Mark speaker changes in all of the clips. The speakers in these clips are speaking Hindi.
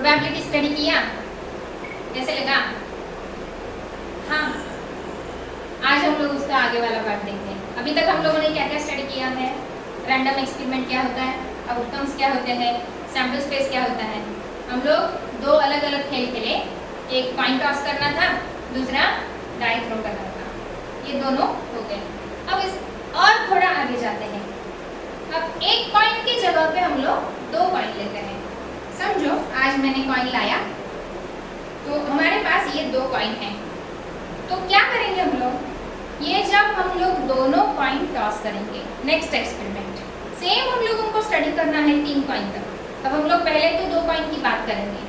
Speaker 1: प्रोबेबिलिटी स्टडी किया, कैसे लगा? हाँ, आज हम लोग उसका आगे वाला पार्ट देखते हैं। अभी तक हम लोगों ने क्या क्या स्टडी किया है? रैंडम एक्सपेरिमेंट क्या होता है, आउटकम्स क्या होते हैं, सैम्पल स्पेस क्या होता है। हम लोग दो अलग अलग खेल खेले, एक कॉइन टॉस करना था, दूसरा डाई थ्रो करना था। ये दोनों हो गए। अब इस और थोड़ा आगे जाते हैं। अब एक कॉइन की जगह पे हम लोग दो कॉइन लेते हैं। समझो, आज मैंने कॉइन लाया तो हमारे पास ये दो कॉइन हैं। तो क्या करेंगे हम लोग? ये जब हम लोग दोनों कॉइन टॉस करेंगे, नेक्स्ट एक्सपेरिमेंट सेम हम लोगों को स्टडी करना है 3 कॉइन तक। अब हम लोग पहले तो दो कॉइन की बात करेंगे।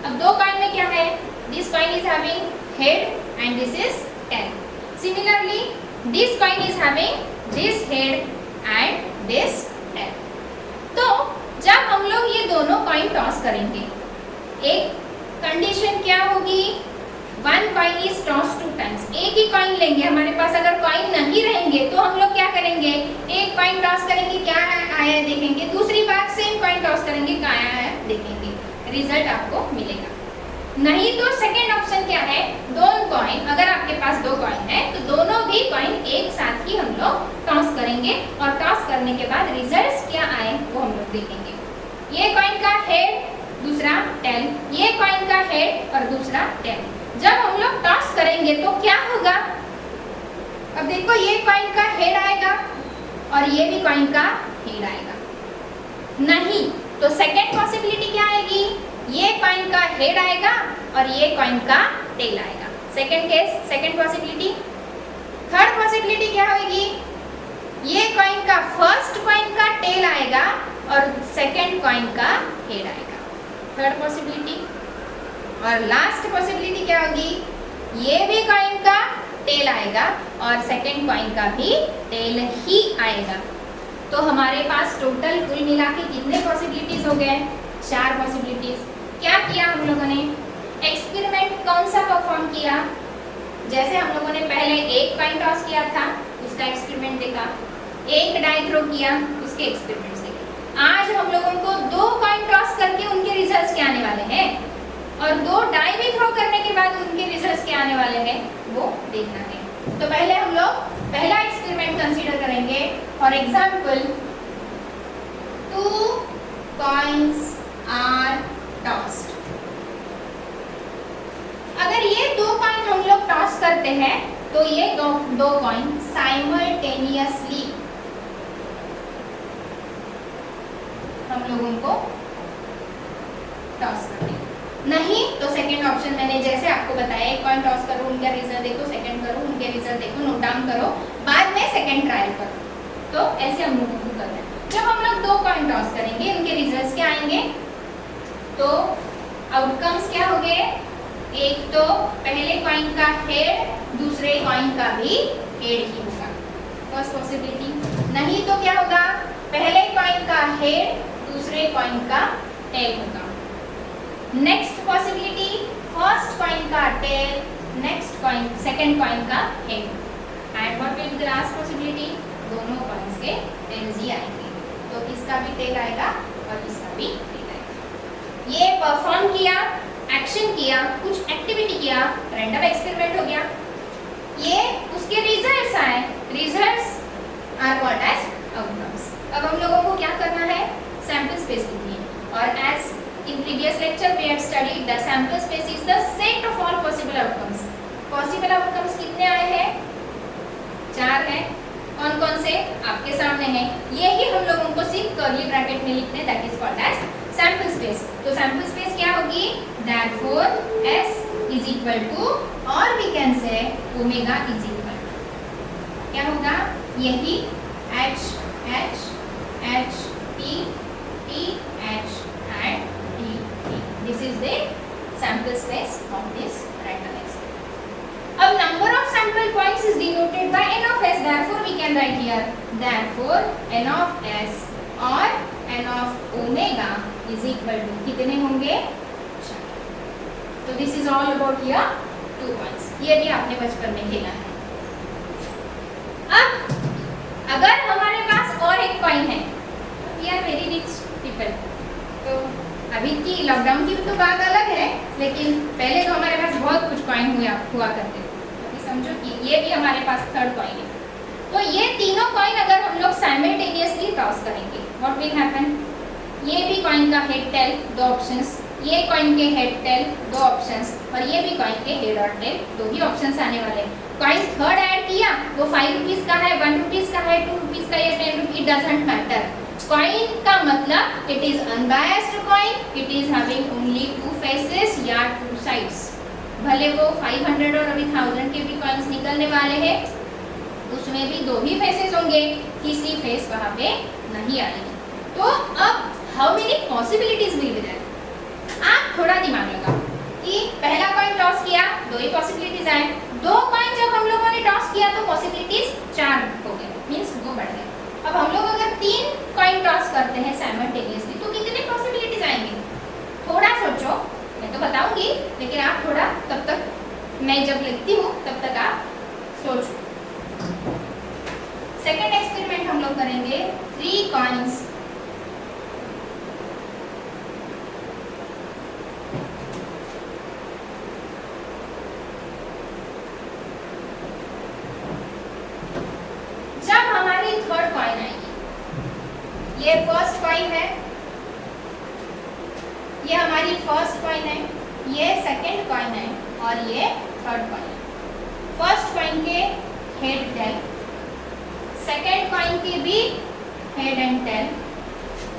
Speaker 1: अब दो कॉइन में क्या है? This coin is having head and this is tail. Similarly this coin is having this head and this tail. तो जब हम लोग ये दोनों कॉइन टॉस करेंगे, एक कंडीशन क्या होगी? One coin is toss 2 times. एक ही कॉइन लेंगे, हमारे पास अगर कॉइन नहीं रहेंगे तो हम लोग क्या करेंगे? एक कॉइन टॉस करेंगे, क्या आया है देखेंगे, दूसरी बार सेम कॉइन टॉस करेंगे, क्या आया है देखेंगे, रिजल्ट आपको मिलेगा। नहीं तो सेकेंड ऑप्शन क्या है? दोनों कॉइन, अगर आपके पास दो कॉइन है तो दोनों भी कॉइन एक साथ ही हम लोग टॉस करेंगे और टॉस करने के बाद रिजल्ट्स क्या आए वो हम लोग देखेंगे। ये कॉइन का हेड, दूसरा टेल, ये कॉइन का हेड और दूसरा टेल। जब हम लोग टॉस करेंगे तो क्या होगा? अब देखो, ये कॉइन का हेड आएगा और ये भी कॉइन का हेड आएगा। नहीं तो सेकेंड पॉसिबिलिटी क्या आएगी? ये कॉइन का हेड आएगा और ये कॉइन का टेल आएगा। Second case, second possibility. Third possibility क्या होगी? ये कॉइन का फर्स्ट कॉइन का टेल आएगा और सेकेंड कॉइन का हेड आएगा। Third possibility. और लास्ट पॉसिबिलिटी क्या होगी? ये भी कॉइन का टेल आएगा और सेकेंड कॉइन का भी टेल ही आएगा। तो हमारे पास टोटल कुल मिला के कितने पॉसिबिलिटीज हो गए? 4 पॉसिबिलिटीज। क्या किया हम लोगों ने? एक्सपेरिमेंट कौन सा परफॉर्म किया? जैसे हम लोगों ने पहले एक कॉइन टॉस किया था, उसका एक्सपेरिमेंट देखा, एक डाई थ्रो किया, उसके एक्सपेरिमेंट्स देखे। आज हम लोगों को 2 कॉइन टॉस करके उनके रिजल्ट्स क्या आने वाले हैं और 2 डाई भी थ्रो करने के बाद उनके रिजल्ट्स क्या आने वाले हैं वो देखना है। तो पहले हम लोग पहला एक्सपेरिमेंट कंसीडर करेंगे। For example 2 coins are tossed. अगर ये 2 कॉइन हम लोग टॉस करते हैं तो ये दो कॉइन साइमल्टेनियसली हम लोगों को टॉस करते हैं। नहीं तो सेकंड ऑप्शन मैंने जैसे आपको बताया, एक कॉइन टॉस करो, उनका रिजल्ट देखो, सेकंड करो, उनके रिजल्ट देखो, नोट डाउन करो, बाद में सेकंड ट्रायल करो। तो ऐसे हम लोगों को करना है। जब हम लोग 2 कॉइन टॉस करेंगे, उनके रिजल्ट्स क्या आएंगे? तो आउटकम्स क्या हो गए? एक तो पहले कॉइन का हेड, दूसरे कॉइन का भी हेड ही होगा, फर्स्ट पॉसिबिलिटी। नहीं तो क्या होगा? पहले कॉइन का हेड, दूसरे कॉइन का टेल होगा। नेक्स्ट पॉसिबिलिटी, फर्स्ट कॉइन का tail, next coin, second coin का head. And what will be the last possibility? दोनों कॉइन्स के टेल्स ही आएंगे। तो इसका भी टेल आएगा और इसका भी टेल आएगा। ये परफॉर्म किया, एक्शन किया, कुछ एक्टिविटी किया, रैंडम एक्सपेरिमेंट हो गया, ये उसके रिजल्ट्स आए, results are called as outcomes. अब हम लोगों को क्या करना है? सैंपल स्पेस लिखनी है। और as in previous lecture we have studied the sample space is the set of all possible outcomes. Possible outcomes कितने आए हैं? 4 हैं। कौन कौन से? आपके सामने हैं। यही हम लोगों को सिर्फ कर्ली ब्रैकेट में लिखने, that is called as sample space. तो sample space क्या होगी? Therefore S is equal to, or we can say omega is equal to, क्या होगा? यही H H H T T H and This is the sample space of this random experiment. अब number of sample points is denoted by n of s. Therefore, we can write here. Therefore, n of s or n of omega is equal to कितने होंगे? 4. तो this is all about here 2 points. ये भी आपने बचपन में खेला है। अब अगर हमारे पास और एक कॉइन है, we are very rich people, तो अभी की लॉकडाउन की तो बात अलग है, लेकिन पहले तो हमारे पास बहुत कुछ कॉइन हुआ करते थे। अभी समझो कि ये भी हमारे पास थर्ड कॉइन है। तो ये तीनों कॉइन अगर हम लोग साइमल्टेनियसली टॉस करेंगे, व्हाट विल हैपन? ये भी कॉइन का हेड टेल दो ऑप्शंस, ये कॉइन के हेड टेल दो ऑप्शंस, और ये भी कॉइन के हेड और टेल दो ही ऑप्शंस आने वाले हैं। कॉइन थर्ड ऐड किया, वो 5 रुपीज का है, 1 रुपीज का है, 2 रुपीज का, या 10 rupees, it doesn't matter. Coin का मतलब it is unbiased coin, it is having only 2 faces या 2 साइड्स। भले वो 500 और अभी 1000 के भी कॉइन्स निकलने वाले हैं, उसमें भी 2 ही फेसेस होंगे, तीसरी फेस वहां पे नहीं आएगी। तो अब how many possibilities will be there? आप थोड़ा दिमाग लगाओ कि पहला कॉइन टॉस किया, 2 ही पॉसिबिलिटीज आए। 2 कॉइन जब हम लोगों ने टॉस किया तो पॉसिबिलिटीज 4 हो गए, मींस 2 बढ़ गए। अब हम लोग अगर 3 कॉइन टॉस करते हैं साइमल्टेनियसली तो कितने पॉसिबिलिटीज आएंगे? थोड़ा सोचो, मैं तो बताऊंगी, लेकिन आप थोड़ा तब तक मैं जब लिखती हूँ तब तक आप सोचो। सेकेंड एक्सपेरिमेंट हम लोग करेंगे 3 कॉइन्स। जब हमारी थर्ड कॉइन आएगी, ये फर्स्ट कॉइन है, ये हमारी फर्स्ट कॉइन है, ये सेकेंड कॉइन है और ये थर्ड कॉइन है। फर्स्ट कॉइन के हेड टेल, सेकेंड कॉइन के भी हेड एंड टेल,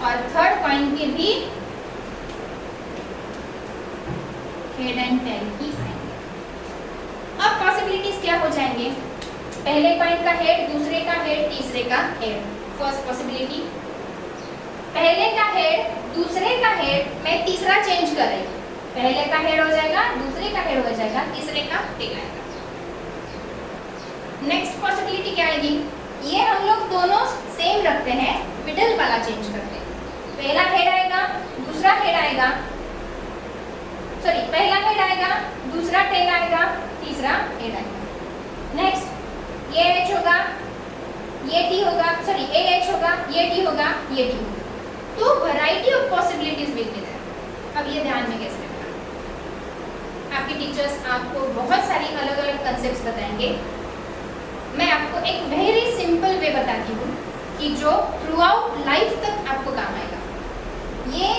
Speaker 1: और थर्ड कॉइन के भी हेड एंड टेल ही आएंगे। अब पॉसिबिलिटीज क्या हो जाएंगे? पहले कॉइन का हेड, दूसरे का हेड, तीसरे का हेड। फर्स्ट पॉसिबिलिटी, पहले का हेड, दूसरे का हेड, मैं तीसरा चेंज कर रही हूँ। पहले का हेड हो जाएगा, दूसरे का हेड हो जाएगा, तीसरे का टेल आएगा। नेक्स्ट पॉसिबिलिटी क्या आएगी? ये हम लोग दोनों सेम रखते हैं, मिडल वाला चेंज करते हैं। पहला हेड आएगा, दूसरा हेड आएगा, सॉरी पहला हेड आएगा, दूसरा टेल आएगा, तीसरा हेड आएगा। नेक्स्ट ये एच होगा, ये टी होगा, सॉरी ए एच होगा, ये टी होगा, ये टी होगा। तो variety of possibilities will be there. अब ये ध्यान में कैसे रखना? आपके टीचर्स आपको बहुत सारी अलग अलग कंसेप्ट्स बताएंगे। मैं आपको एक वेरी सिंपल वे बताती हूँ कि जो थ्रू आउट लाइफ तक आपको काम आएगा। ये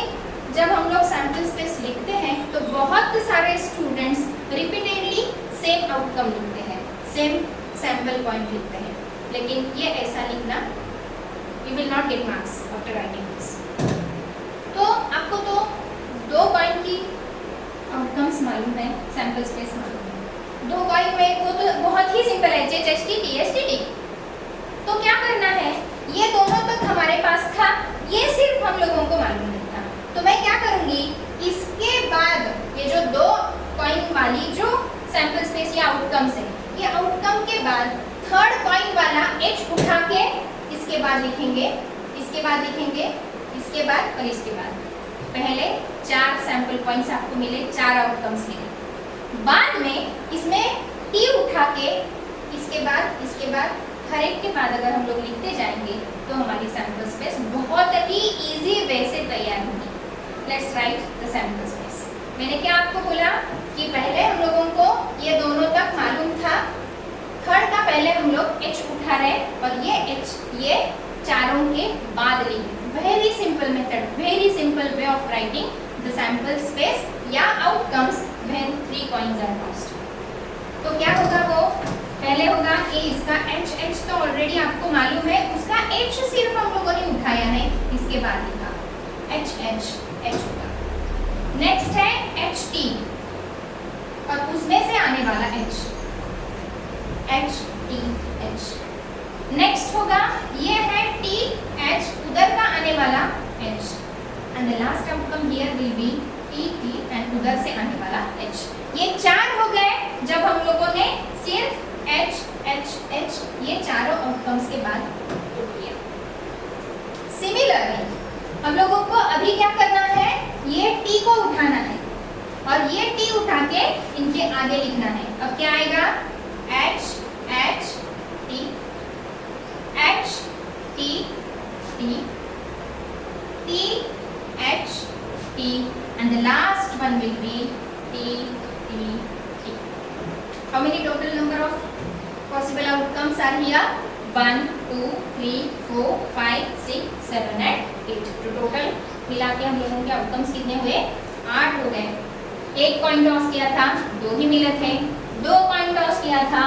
Speaker 1: जब हम लोग सैम्पल स्पेस लिखते हैं तो बहुत सारे स्टूडेंट्स रिपीटेडली सेम आउटकम लिखते हैं, सेम सैम्पल पॉइंट लिखते हैं, लेकिन ये ऐसा लिखना, you will not get marks after writing this. तो आपको तो 2 कॉइन की आउटकम्स मालूम है, सैम्पल स्पेस मालूम है। 2 कॉइन में वो तो बहुत ही सिंपल है, HHT TSTT। तो क्या करना है, ये दोनों तक हमारे पास था, ये सिर्फ हम लोगों को मालूम नहीं था। तो मैं क्या करूँगी, इसके बाद ये जो 2 कॉइन वाली जो सैम्पल स्पेस या आउटकम्स है, ये आउटकम के बाद थर्ड कॉइन वाला H उठा के इसके बाद लिखेंगे, इसके बाद लिखेंगे, इसके बाद और इसके बाद। पहले 4 सैंपल पॉइंट्स आपको मिले, 4 आउटकम्स मिले। बाद में इसमें T उठा के इसके बाद हर एक के बाद अगर हम लोग लिखते जाएंगे तो हमारी सैंपल स्पेस बहुत ही इजी वे से तैयार होगी। Let's write the sample space. मैंने क्या आपको बोला कि पहले हम लोगों को ये दोनों तक मालूम था, थर्ड का पहले हम लोग H उठा रहे और ये H ये चारों के बाद लिखे। Very simple method, very simple way of writing the sample space या outcomes when 3 coins are tossed. तो क्या होगा, वो पहले होगा कि इसका H तो ऑलरेडी आपको मालूम है, उसका H सिर्फ हम लोगों ने उठाया है, इसके बाद लिखा H होगा। नेक्स्ट है HT और उसमें से आने वाला H H। नेक्स्ट होगा ये है TH, उधर का आने वाला H, and the last outcome here will be TT and उधर से आने वाला H। ये 4 हो गए जब हम लोगों ने सिर्फ H ये चारों आउटकम्स के बाद पुट किया। सिमिलरली हम लोगों को अभी क्या करना है, ये T को उठाना है और ये T उठा के इनके आगे लिखना है। अब क्या आएगा, H T H T T T H T and the last one will be T, T, T. How many total number of possible outcomes are here? 1, 2, 3, 4, 5, 6, 7 and 8. तो टोटल मिला के हम लोगों के आउटकम्स कितने हुए? 8 हो गए। एक कॉइन टॉस किया था, 2 ही मिले थे। 2 कॉइन टॉस किया था,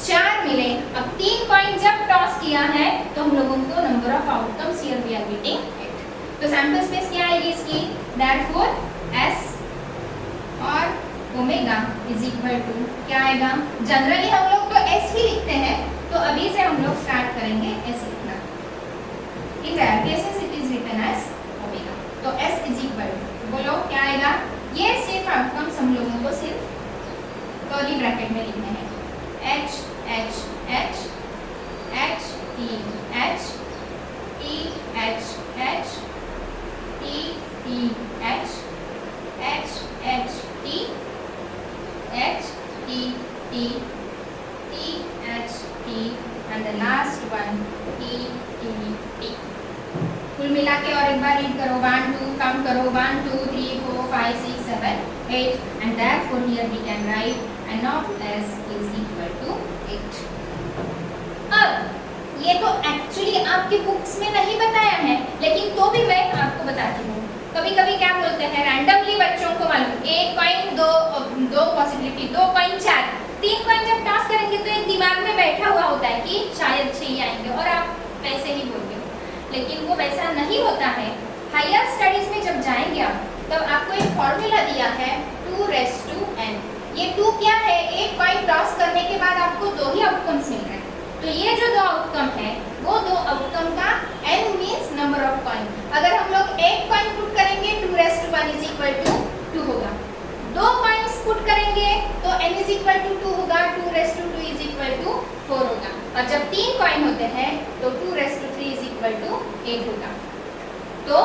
Speaker 1: 4 मिले। अब 3 कॉइन जब टॉस किया है तो हम लोगों को number of outcomes here we are getting 8। तो सैंपल स्पेस क्या आएगी इसकी? देयरफॉर S और ओमेगा इज इक्वल टू क्या आएगा? जनरली हम लोग तो S ही लिखते हैं, तो अभी से हम लोग स्टार्ट करेंगे S लिखना। In rare cases it is written as omega. तो S इज इक्वल टू, बोलो क्या आएगा? ये सिर्फ आउटकम्स हम लोगों को सिर्फ कर्ली ब्रैकेट में लिखने हैं। H H H H T H T H H T T H H H T H T T T H T and the last one T T T। कुल मिला के और एक बार रीड करो, 1 2 काउंट करो, 1 2 3 4 5 6 7 8 and therefore here we can write n of S is equal to 8। अब ये तो एक्चुअली आपके बुक्स में नहीं बताया है, लेकिन तो भी मैं आपको बताती हूँ। कभी कभी क्या बोलते हैं रैंडमली बच्चों को मालूम, एक कॉइन दो पॉसिबिलिटी, 2 कॉइन 4, 3 कॉइन जब टॉस करेंगे तो एक दिमाग में बैठा हुआ होता है कि शायद 6 आएंगे और आप वैसे ही बोलते हो, लेकिन वो वैसा नहीं होता है। हायर स्टडीज में जब जाएंगे आप, तब आपको एक फॉर्मूला दिया है 2n। ये 2 क्या है? एक कॉइन टॉस करने के बाद आपको 2 ही आउटकम्स मिल रहे हैं। तो ये जो 2 आउटकम है वो 2 आउटकम का n means number of coin. अगर हम लोग एक कॉइन पुट करेंगे 2n इज इक्वल टू 2 होगा। 2 कॉइन्स पुट करेंगे तो n इज इक्वल टू 2 होगा, 2 इज इक्वल टू 4 होगा। और जब 3 कॉइन होते हैं तो 2 इज इक्वल टू 8 होगा। तो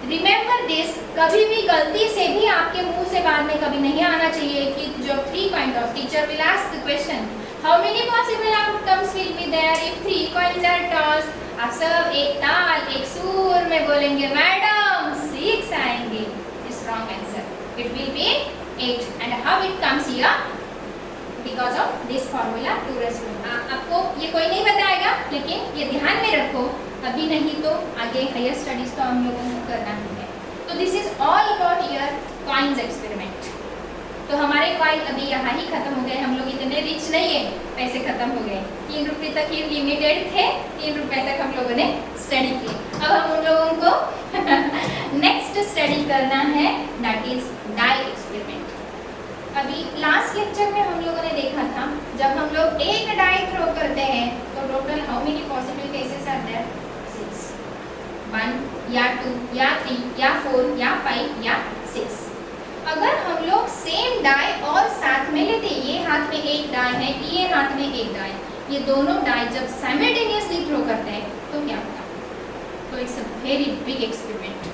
Speaker 1: रिमेंबर दिस, कभी भी गलती से भी आपके मुंह से बाद में कभी नहीं आना चाहिए कि जब 3 coin toss, teacher will ask the question how many possible outcomes will be there if 3 coins are tossed. आप सब एक ताल एक सुर में बोलेंगे मैडम 6 आएंगे। Is wrong answer, it will be 8 and how it comes here because of this formula 2n। आपको ये कोई नहीं बताएगा, लेकिन ये ध्यान में रखो, अभी नहीं तो आगे हायर स्टडीज तो हम लोगों को करना ही है। तो this is all about your coins experiment. तो हमारे कॉइन अभी यहाँ ही खत्म हो गए, हम लोग इतने रिच नहीं है, पैसे खत्म हो गए। 3 रुपये तक ही लिमिटेड थे, 3 रुपये तक हम लोगों ने स्टडी की। अब हम उन लोगों को नेक्स्ट स्टडी करना है, दैट इज डाई एक्सपेरिमेंट। अभी लास्ट लेक्चर में हम लोगों ने देखा था, जब हम लोग एक डाई थ्रो करते हैं तो total how many possible cases are there? 6। 1 या 2 या 3 या 4 या 5 या 6। अगर हम लोग सेम डाई और साथ में लेते, ये हाथ में एक डाई है, ये हाथ में एक डाई, ये दोनों डाई जब साइमल्टेनियसली थ्रो करते हैं तो क्या होगा? तो it's a very big experiment.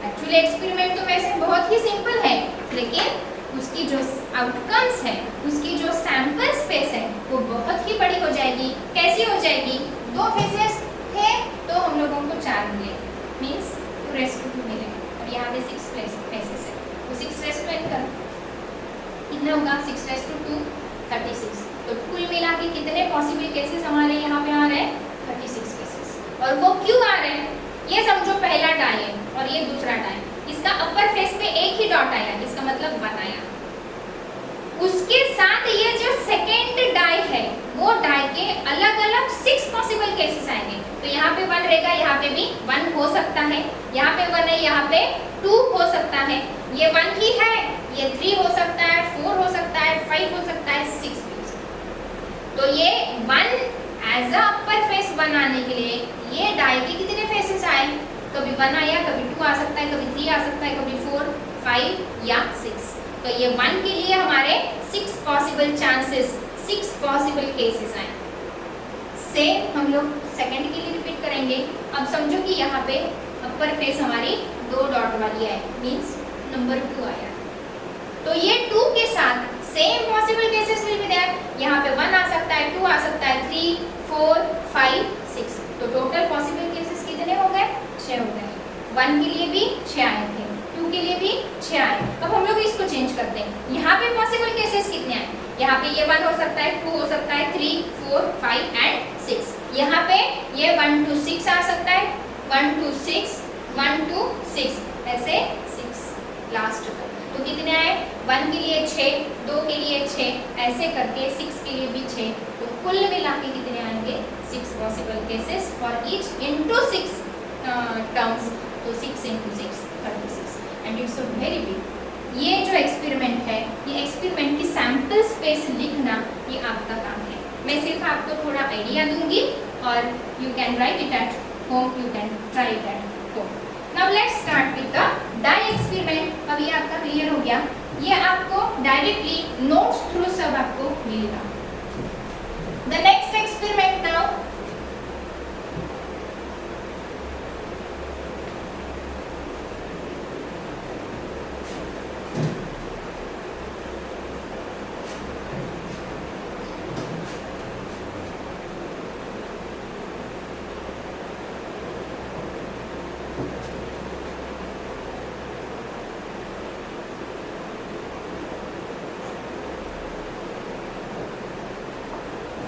Speaker 1: Actually experiment तो वैसे बहुत ही सिंपल है, लेकिन उसकी जो आउटकम्स है, उसकी जो सैंपल स्पेस है वो बहुत ही बड़ी हो जाएगी। कैसी हो जाएगी? 2 फेसेस थे तो हम लोगों को 4 मिले, मीन्स 2 मिले, और यहाँ पे 6 फेसेस है, तो 6n करो, कितना होगा? 6 2 36। तो कुल मिला के कितने पॉसिबल केसेस हमारे यहाँ पे आ रहे हैं? 36 केसेस। और वो क्यों आ रहे हैं? ये समझो पहला डाई है और ये दूसरा डाई, इसका अपर फेस पे एक ही डॉट आया, इसका मतलब 1 आया। उसके साथ ये जो सेकेंड डाई है वो डाई के अलग अलग 6 पॉसिबल केसेस आएंगे। तो यहाँ पे 1 रहेगा, यहाँ पे भी 1 हो सकता है, यहाँ पे 1 है, यहाँ पे 2 हो सकता है, ये 1 ही है, ये 3 हो सकता है, 4 हो सकता है, 5 हो सकता है, 6 भी हो सकता है। तो ये 1 एज अ अपर फेस बनाने के लिए ये डाई के कितने फेसेस आए? कभी 1 आया, कभी 2 आ सकता है, कभी 3 आ सकता है, कभी 4 5 या 6। तो ये 1 के लिए हमारे 6 पॉसिबल चांसेस, 6 पॉसिबल केसेस आए। सेम हम लोग सेकंड के लिए रिपीट करेंगे। अब समझो कि यहाँ पे अपर फेस हमारी 2 डॉट वाली है, मीन्स नंबर 2 आया। तो ये 2 के साथ same possible cases will be there. यहाँ पे 1 आ सकता है, 2 आ सकता है, 3 4 5 6। तो टोटल पॉसिबल केसेस कितने हो गए? 6 हो गए। 1 के लिए भी 6 आए थे, 2 के लिए भी 6 आए। अब हम लोग इसको चेंज करते हैं। यहाँ पे पॉसिबल केसेस कितने आए? यहाँ पे ये 1 हो सकता है, 2 हो सकता है, 3, 4, 5 एंड 6। यहाँ पे ये 1 to 6 आ सकता है, 1 to 6, 1 to 6, ऐसे 6 लास्ट तक। तो कितने आए? 1 के लिए 6, 2 के लिए 6, ऐसे करके 6 के लिए भी 6। तो कुल मिला के कितने आएंगे? 6 possible cases for each into 6 terms. तो 6 into 6 36 and it's very big. ये जो एक्सपेरिमेंट है, ये एक्सपेरिमेंट की सैंपल स्पेस लिखना ये आपका काम है। मैं सिर्फ आपको थोड़ा आइडिया दूंगी और you can write it at home, you can try it at home. Now let's start with the die experiment. अब ये आपका क्लियर हो गया। ये आपको डायरेक्टली नोट्स थ्रू सब आपको मिलेगा। The next experiment now,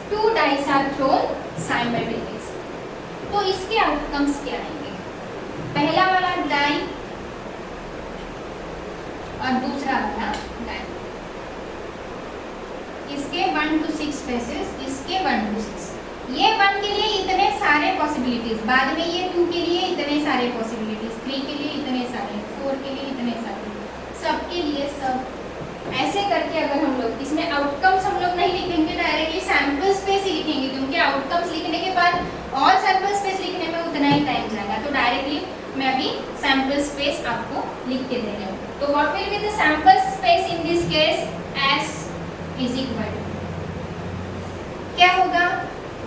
Speaker 1: two dice are thrown simultaneously। तो इसके आउटकम्स क्या आएंगे? पहला वाला डाई और दूसरा वाला डाई, इसके 1 to 6 फेसेस, इसके 1 to 6। ये 1 के लिए इतने सारे पॉसिबिलिटीज, बाद में ये 2 के लिए इतने सारे पॉसिबिलिटीज, 3 के लिए इतने सारे, 4 के लिए इतने सारे, सबके लिए सब। ऐसे करके अगर हम लोग इसमें आउटकम्स हम लोग नहीं लिखेंगे, डायरेक्टली सैंपल स्पेस ही लिखेंगे, क्योंकि आउटकम्स लिखने के बाद और सैंपल स्पेस लिखने में उतना ही टाइम जाएगा। तो डायरेक्टली मैं अभी सैंपल स्पेस आपको लिख के दे रही हूँ। तो what will be the sample space in this case? S is equal to, क्या होगा?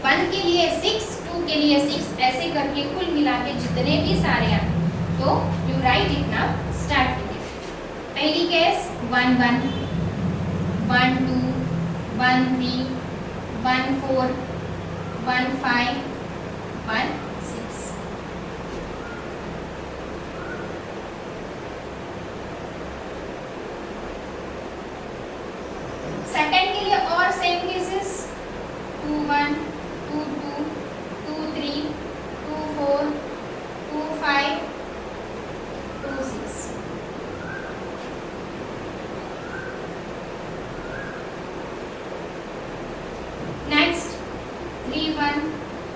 Speaker 1: 1 के लिए 6, 2 के लिए 6, ऐसे करके कुल मिला के जितने भी सारे आए, तो you right it now, start with it. पहली केस 1 1, 1 2, 1 3, 1 4, 1 5, 1 6। सेकेंड के लिए और same cases 2 1, 2 2, 2 3, 2 4, 2 5, 2 6। Next 3 1,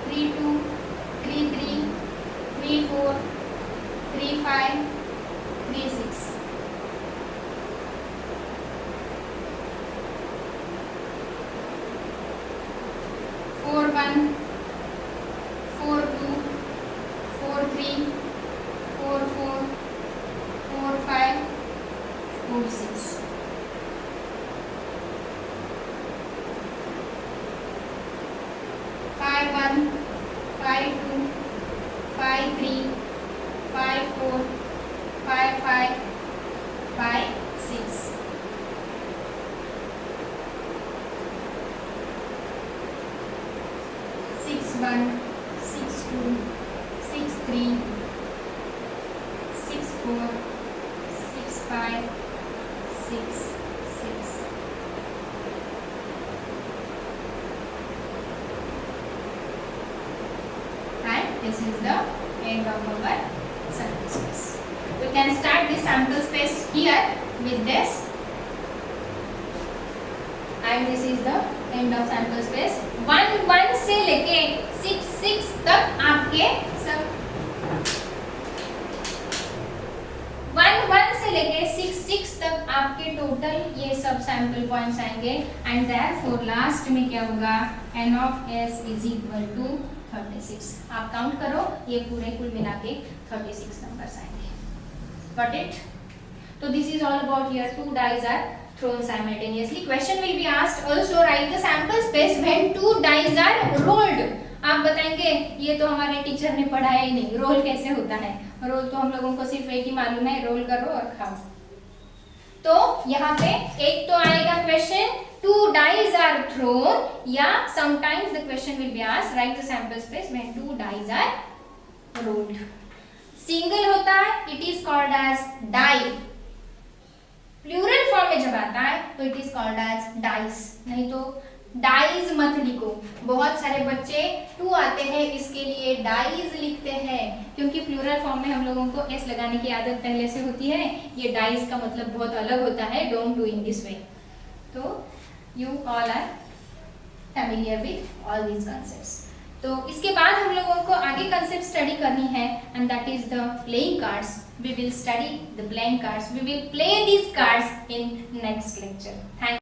Speaker 1: 3 2, 3 3, 3 4, 3 5, 3 6। Four 1, 4 2, 4 3, 4 4, 4 5, 4 6। 5 1, 5 2, 5 3, 5 4, 5 5, 5 6। 6 1, 6 2, 6 3, 6 4, 6 5, 6 6। And this is the end of our sample space. We can start this sample space here with this, and this is the end of sample space। 1 1 से लेके 6 6 तक आपके सब 1 1 से लेके 6 6 तक आपके टोटल ये सब सैंपल पॉइंट्स आएंगे। एंड देयरफॉर लास्ट में क्या होगा? n of s is equal to 36। आप काउंट करो, ये पूरे कुल मिला के 36 नंबर्स आएंगे। Got it? तो this is all about your 2 dice are thrown simultaneously। Question will be asked also write the sample space when 2 dice are rolled। आप बताएंगे ये तो हमारे टीचर ने पढ़ाया ही नहीं, रोल कैसे होता है? रोल तो हम लोगों को सिर्फ एक ही मालूम है, रोल करो और खाओ। तो यहाँ पे एक तो आएगा क्वेश्चन 2 dice are thrown, या sometimes the question will be asked write the sample space when 2 dice are rolled। Single होता है it is called as die, plural form में जब आता है तो it is called as dice. नहीं तो डाइज मत लिखो, बहुत सारे बच्चे टू आते हैं इसके लिए डाइज लिखते हैं, क्योंकि प्लूरल फॉर्म में हम लोगों को एस लगाने की आदत पहले से होती है। ये डाइज का मतलब बहुत अलग होता है, don't do in this way. तो you all are familiar with all these concepts. तो इसके बाद हम लोगों को आगे कंसेप्ट स्टडी करनी है, and that is the playing cards. We will study the playing cards. We will play these cards in next lecture. Thank you.